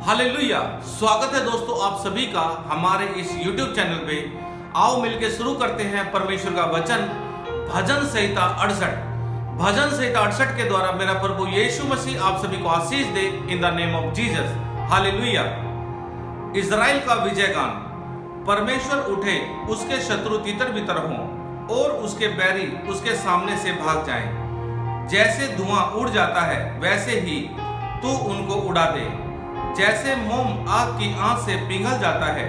Hallelujah. स्वागत है दोस्तों आप सभी का हमारे इस YouTube चैनल पे। आओ मिलके शुरू करते हैं परमेश्वर का वचन। भजन संहिता 68। भजन संहिता 68 के द्वारा मेरा प्रभु यीशु मसीह आप सभी को आशीष दे in the name of Jesus. Hallelujah. Israel का विजय गान। परमेश्वर उठे, उसके शत्रु तितर बितर हों और उसके बैरी उसके सामने से भाग जाएं। जैसे धुआं उड़ जाता है वैसे ही तू उनको उड़ा दे। जैसे मोम आग की आंच से पिघल जाता है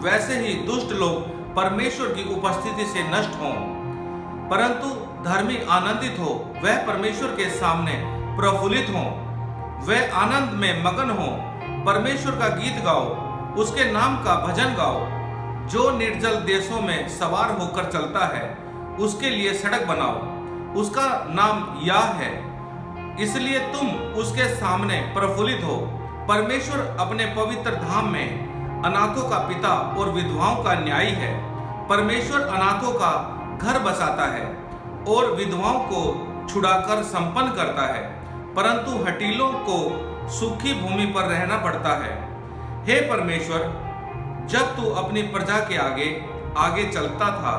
वैसे ही दुष्ट लोग परमेश्वर की उपस्थिति से नष्ट हों। परंतु धर्मी आनंदित हो, वह परमेश्वर के सामने प्रफुल्लित हो, वह आनंद में मगन हो। परमेश्वर का गीत गाओ, उसके नाम का भजन गाओ। जो निर्जल देशों में सवार होकर चलता है उसके लिए सड़क बनाओ। उसका नाम याह है, इसलिए तुम उसके सामने प्रफुल्लित हो। परमेश्वर अपने पवित्र धाम में अनाथों का पिता और विधवाओं का न्यायी है। परमेश्वर अनाथों का घर बसाता है और विधवाओं को छुड़ाकर संपन्न करता है। परंतु हठीलों को सूखी भूमि पर रहना पड़ता है। हे परमेश्वर, जब तू अपनी प्रजा के आगे आगे चलता था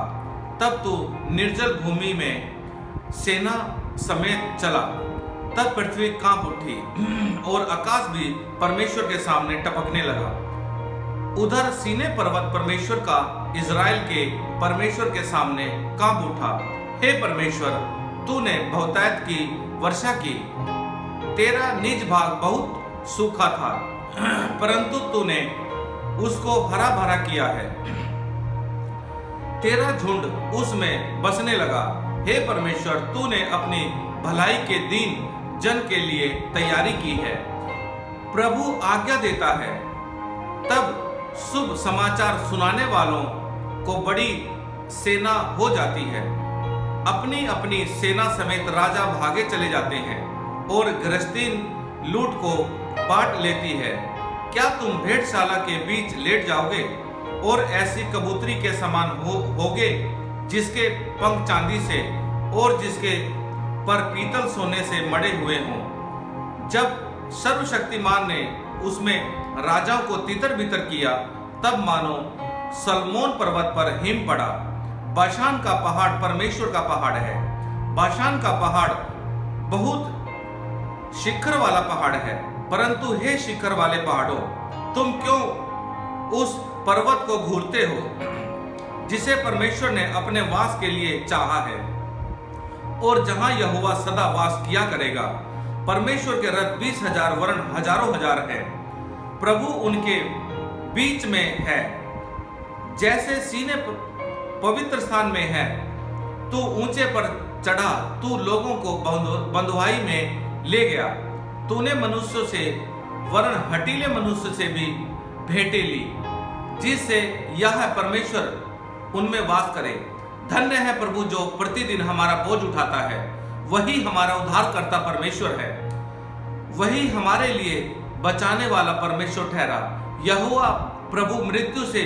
तब तू निर्जल भूमि में सेना समेत चला। तब पृथ्वी कांप उठी और आकाश भी परमेश्वर के सामने टपकने लगा। उधर सीने पर्वत परमेश्वर का इज़राइल के परमेश्वर के सामने कांप उठा। हे परमेश्वर, तूने बहुतायत की वर्षा की। तेरा निज भाग बहुत सूखा था परंतु तूने उसको हरा भरा किया है। तेरा झुंड उसमें बसने लगा। हे परमेश्वर, तूने अपनी भलाई के दिन जन के लिए तैयारी की है। प्रभु आज्ञा देता है तब शुभ समाचार सुनाने वालों को बड़ी सेना हो जाती है। अपनी अपनी सेना समेत राजा भागे चले जाते हैं और गृहस्थीन लूट को बांट लेती है। क्या तुम भेड़शाला के बीच लेट जाओगे और ऐसी कबूतरी के समान होगे जिसके पंख चांदी से और जिसके पर पीतल सोने से मड़े हुए हों। जब सर्वशक्तिमान ने उसमें राजाओं को तितर बितर किया तब मानो सलमोन पर्वत पर हिम पड़ा। बाशान का पहाड़ परमेश्वर का पहाड़ है। बाशान का पहाड़ बहुत शिखर वाला पहाड़ है। परंतु हे शिखर वाले पहाड़ों, तुम क्यों उस पर्वत को घूरते हो जिसे परमेश्वर ने अपने वास के लिए चाहा है और जहां यहोवा सदा वास किया करेगा। परमेश्वर के रथ 20,000 वर्ण हजारों हजार है। प्रभु उनके बीच में है। जैसे सीने पवित्र स्थान में है, तू ऊंचे पर चढ़ा, तू लोगों को बंधुआई में ले गया। तूने मनुष्यों से वर्ण हठीले मनुष्य से भी भेंटें ली, जिससे यह परमेश्वर उनमें वास करे। धन्य है प्रभु जो प्रतिदिन हमारा बोझ उठाता है। वही हमारा उद्धारकर्ता परमेश्वर है। वही हमारे लिए बचाने वाला परमेश्वर ठहरा। यहोवा प्रभु मृत्यु से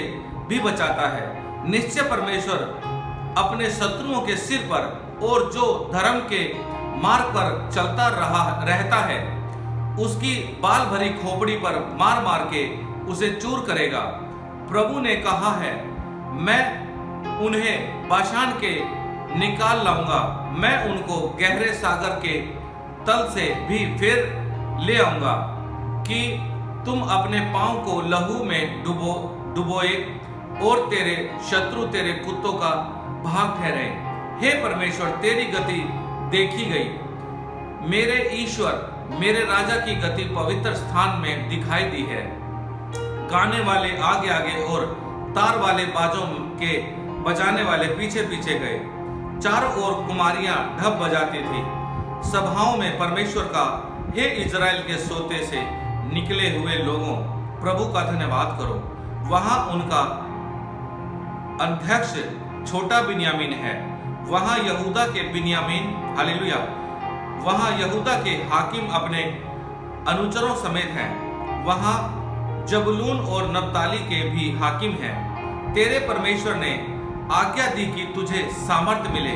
भी बचाता है। निश्चय परमेश्वर अपने शत्रुओं के सिर पर और जो धर्म के मार्ग पर चलता रहता है उसकी बाल भरी खोपड़ी पर मार मार के उसे चूर करेगा। प्रभु ने कहा है, मैं उन्हें बाशान के निकाल लाऊंगा। मैं उनको गहरे सागर के तल से भी फिर ले आऊंगा कि तुम अपने पांव को लहू में डुबोए और तेरे शत्रु तेरे कुत्तों का भाग ठहरे। हे परमेश्वर, तेरी गति देखी गई। मेरे ईश्वर, मेरे राजा की गति पवित्र स्थान में दिखाई दी है। गाने वाले आगे आगे और तार वाले बाजों के बजाने वाले पीछे पीछे गए। चारों ओर कुमारियां ढप बजाती थी। सभाओं में परमेश्वर का, हे इज़राइल के सोते से निकले हुए लोगों, प्रभु का धन्यवाद करो। वहां उनका अध्यक्ष छोटा बिन्यामीन है। वहां यहूदा के बिन्यामीन, हालेलुया, वहां यहूदा के हाकिम अपने अनुचरों समेत हैं। वहां जबूलून और नप्ताली के भी हाकिम हैं। तेरे परमेश्वर ने आज्ञा दी कि तुझे सामर्थ्य मिले।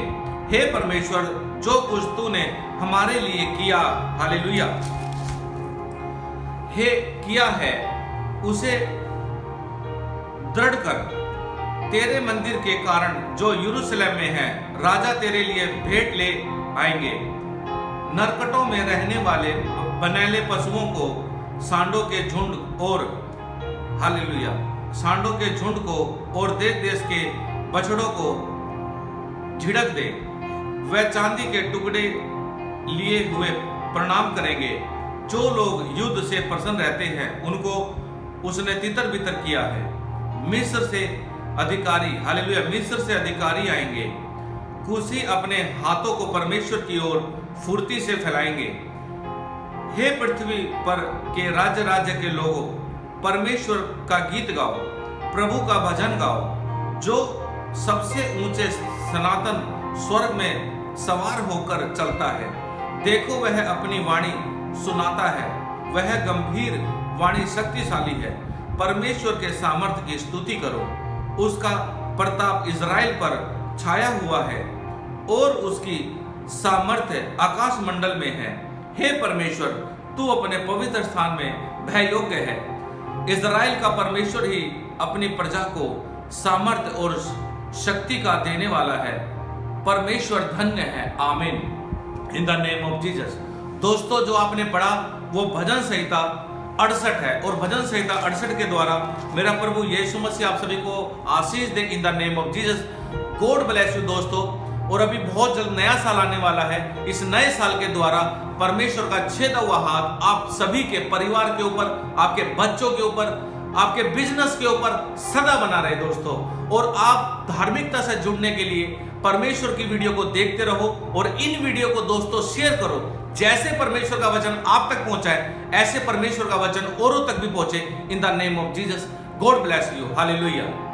हे परमेश्वर, जो कुछ तूने हमारे लिए किया, हालेलुया, हे किया है उसे दृढ़ कर। तेरे मंदिर के कारण जो यरूशलेम में है, राजा तेरे लिए भेंट ले आएंगे। नरकटों में रहने वाले बनेले पशुओं को, सांडों के झुंड और हालेलुया, सांडों के झुंड को और देश देश के बछड़ों को झिड़क दे। वह चांदी के टुकड़े लिए हुए प्रणाम करेंगे। जो लोग युद्ध से प्रसन्न रहते हैं उनको उसने तितर बितर किया है। मिस्र से अधिकारी, हालेलुया, मिस्र से अधिकारी आएंगे। कुशी अपने हाथों को परमेश्वर की ओर फुर्ती से फैलाएंगे। हे पृथ्वी पर के राज्य राज्य के लोगों, परमेश्वर का गीत गाओ, प्रभु का भजन गाओ। जो सबसे ऊंचे सनातन स्वर्ग में सवार होकर चलता है, देखो वह अपनी वाणी सुनाता है। वह गंभीर वाणी शक्तिशाली है। परमेश्वर के सामर्थ्य की स्तुति करो। उसका प्रताप इज़राइल पर छाया हुआ है और उसकी सामर्थ्य आकाश मंडल में है। हे परमेश्वर, तू अपने पवित्र स्थान में भय योग्य है। इज़राइल का परमेश्वर ही अपनी प्रजा को सामर्थ्य और शक्ति का देने वाला है। परमेश्वर धन्य है। आमीन, इन द नेम ऑफ जीसस। दोस्तों, जो आपने पढ़ा वो भजन संहिता 68 है और भजन संहिता 68 के द्वारा मेरा प्रभु यीशु मसीह आप सभी को आशीष दे in the name of Jesus. God bless you दोस्तों। और अभी बहुत जल्द नया साल आने वाला है। इस नए साल के द्वारा परमेश्वर का छेदा हुआ हाथ आप सभी के परिवार के ऊपर, आपके बच्चों के ऊपर, आपके बिजनेस के ऊपर सदा बना रहे दोस्तों। और आप धार्मिकता से जुड़ने के लिए परमेश्वर की वीडियो को देखते रहो और इन वीडियो को दोस्तों शेयर करो। जैसे परमेश्वर का वचन आप तक पहुंचा है, ऐसे परमेश्वर का वचन औरों तक भी पहुंचे इन the name of Jesus. God bless you. Hallelujah.